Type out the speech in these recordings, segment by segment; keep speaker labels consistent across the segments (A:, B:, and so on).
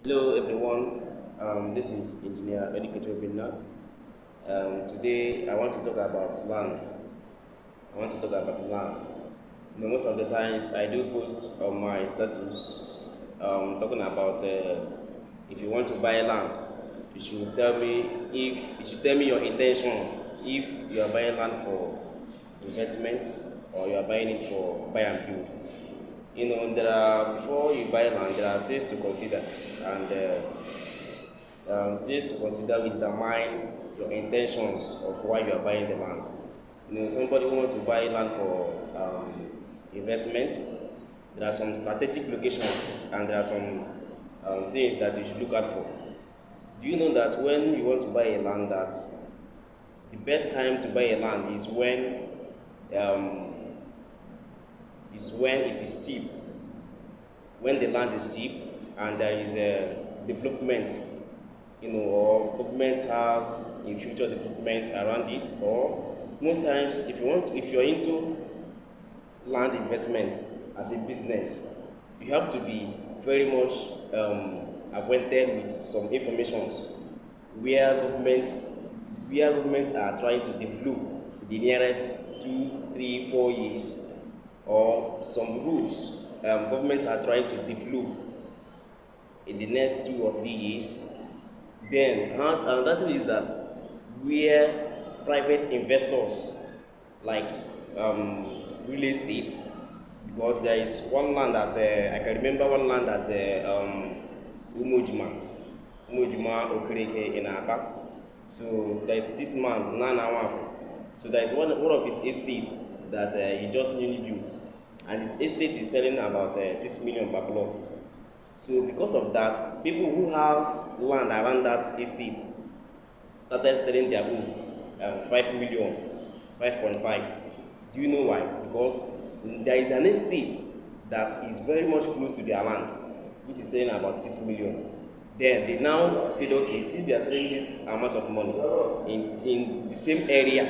A: Hello everyone, this is Engineer Educator Binna. Today I want to talk about land. I want to talk about land. Most of the times I do post on my status talking about if you want to buy land, you should tell me your intention if you are buying land for investment or you are buying it for buy and build. There are before you buy land, there are things to consider, and things to consider will determine your intentions of why you are buying the land. Somebody who wants to buy land for investment, there are some strategic locations and there are some things that you should look out for. Do you know that when you want to buy a land, that the best time to buy a land um, is when it is cheap, when the land is cheap and there is a development, or government has a future development around it, or most times if you're into land investment as a business, you have to be very much acquainted with some informations where governments are trying to develop the nearest 2, 3, 4 years, or some routes governments are trying to develop in the next 2 or 3 years. Then another thing is that where private investors like real estate, because there is one land that I can remember one land that Umojima, Umojima Okereke in Aba. So there is this man Nana Wafo. So there is one of his estates that he just newly built, and his estate is selling about 6 million per plot. So because of that, people who has land around that estate started selling their own 5 million, 5.5. Do you know why? Because there is an estate that is very much close to their land, which is selling about 6 million. Then they now said, okay, since they are selling this amount of money in the same area,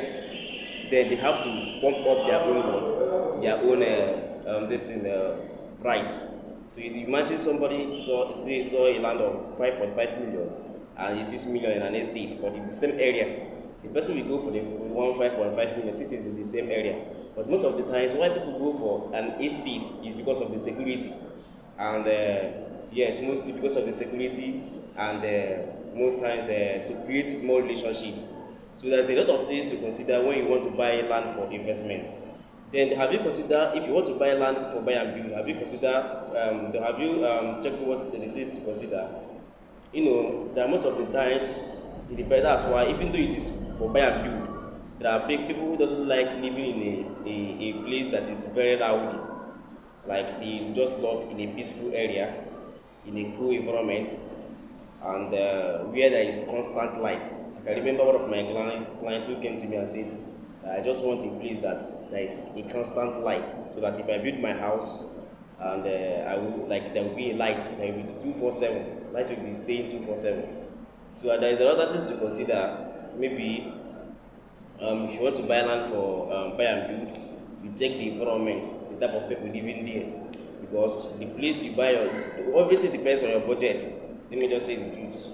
A: then they have to bump up their own lot, their own price. So you imagine somebody saw a land of 5.5 million and it's 6 million in an estate, but in the same area. The person will go for the one 5.5 million since it's in the same area. But most of the times, why people go for an estate is because of the security, and yes, mostly because of the security, and most times to create more relationship. So there's a lot of things to consider when you want to buy land for investment. Then have you considered, if you want to buy land for buy and build, have you checked what it is to consider? There are most of the times it depends. That's why even though it is for buy and build, there are big people who doesn't like living in a place that is very rowdy. Like they just love in a peaceful area, in a cool environment, and where there is constant light. I can remember one of my clients who came to me and said, I just want a place that there is a constant light, so that if I build my house and I will like there will be a light, there will be 247, light will be staying 247. So there is another thing to consider. Maybe if you want to buy land for buy and build, you check the environment, the type of people living there, because the place you buy, everything depends on your budget. Let me just say the truth.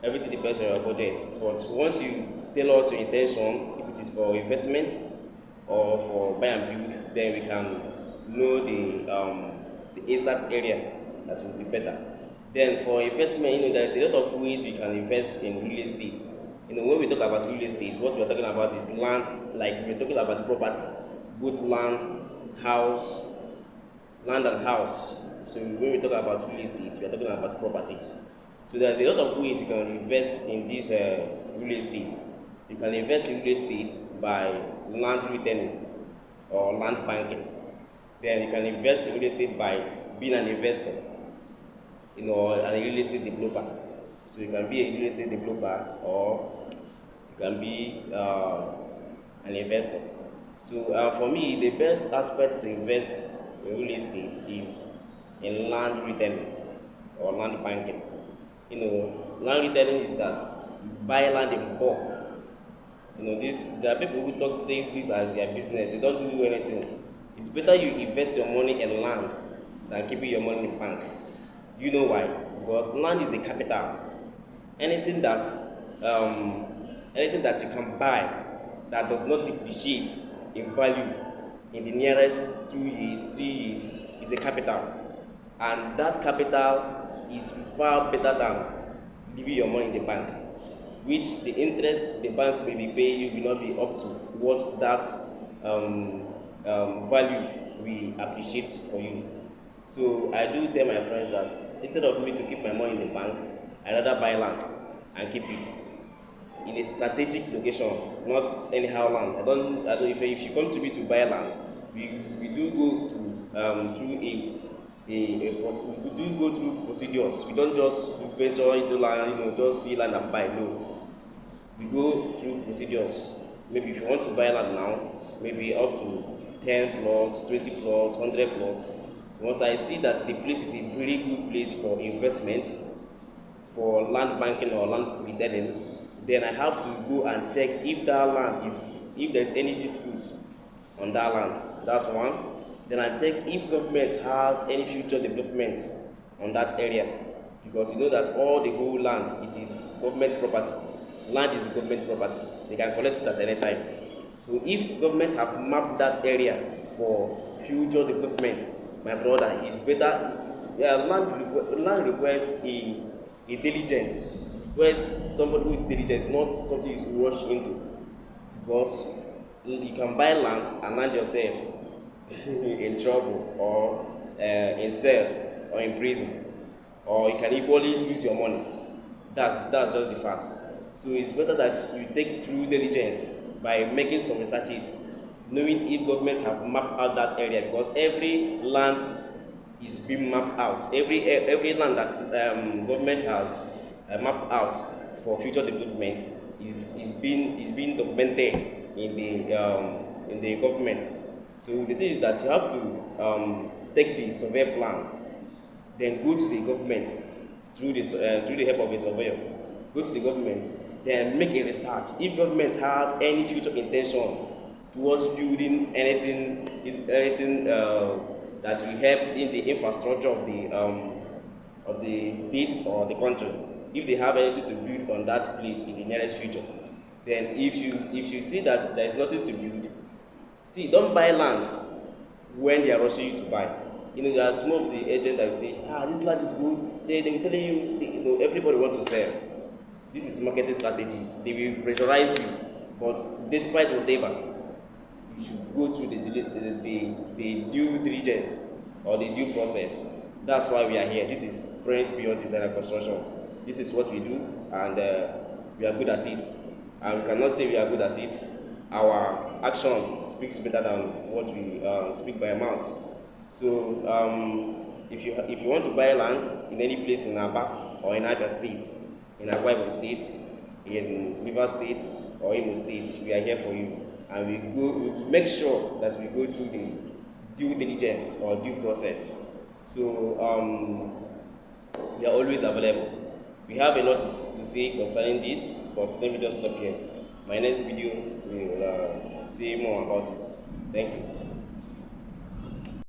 A: Everything depends on your budget. But once you tell us your intention, if it is for investment or for buy and build, then we can know the exact area that will be better. Then for investment, there is a lot of ways you can invest in real estate. When we talk about real estate, what we are talking about is land, like we are talking about property, both house, land and house. So when we talk about real estate, we are talking about properties. So there's a lot of ways you can invest in this real estate. You can invest in real estate by land retailing or land banking. Then you can invest in real estate by being an investor, and a real estate developer. So you can be a real estate developer or you can be an investor. So for me, the best aspect to invest in real estate is in land retailing or land banking. Land retailing is that you buy land in bulk. There are people who talk this as their business. They don't do anything. It's better you invest your money in land than keeping your money in bank. Do you know why? because land is a capital. Anything that anything that you can buy that does not depreciate in value in the nearest 2 years, 3 years is a capital, and that capital is far better than leaving your money in the bank, which the interest the bank may be paying you will not be up to what that value will appreciate for you. So I do tell my friends that instead of me to keep my money in the bank, I rather buy land and keep it in a strategic location, not anyhow land. I don't. If you come to me to buy land, we do go to through we do go through procedures. We don't just venture into land, just see land and buy. No, we go through procedures. Maybe if you want to buy land now, maybe up to 10 plots, 20 plots, 100 plots. Once I see that the place is a very good place for investment, for land banking or land retailing, then I have to go and check if that land if there's any disputes on that land. That's one. Then I check if government has any future development on that area, because you know that all the whole land, it is government property. Land is government property. They can collect it at any time. So if government have mapped that area for future development, my brother, is better. Land requires a diligence. Requires somebody who is diligent, not something you rush into. Because you can buy land and land yourself in trouble, or in cell, or in prison, or you can equally lose your money. That's just the fact. So it's better that you take true diligence by making some researches, knowing if government have mapped out that area, because every land is being mapped out. Every land that government has mapped out for future development is being documented in the government. So the thing is that you have to take the survey plan, then go to the government through the help of a surveyor. Go to the government, then make a research. If government has any future intention towards building anything that will help in the infrastructure of the state or the country, if they have anything to build on that place in the nearest future, then if you see that there is nothing to build, don't buy land when they are rushing you to buy. There are some of the agents that will say, this land is good. They will tell you, everybody wants to sell. This is marketing strategies. They will pressurize you, but despite whatever, you should go through the due diligence or the due process. That's why we are here. This is Prince Beyond Design and Construction. This is what we do, and we are good at it. And we cannot say we are good at it. Our action speaks better than what we speak by mouth. So if you want to buy land in any place in Aba or in Abia State, in Akwa Ibom State, in Rivers State or Imo State, we are here for you, and we make sure that we go through the due diligence or due process. So we are always available. We have a lot to say concerning this, but let me just stop here. My next video will say more about it. Thank you.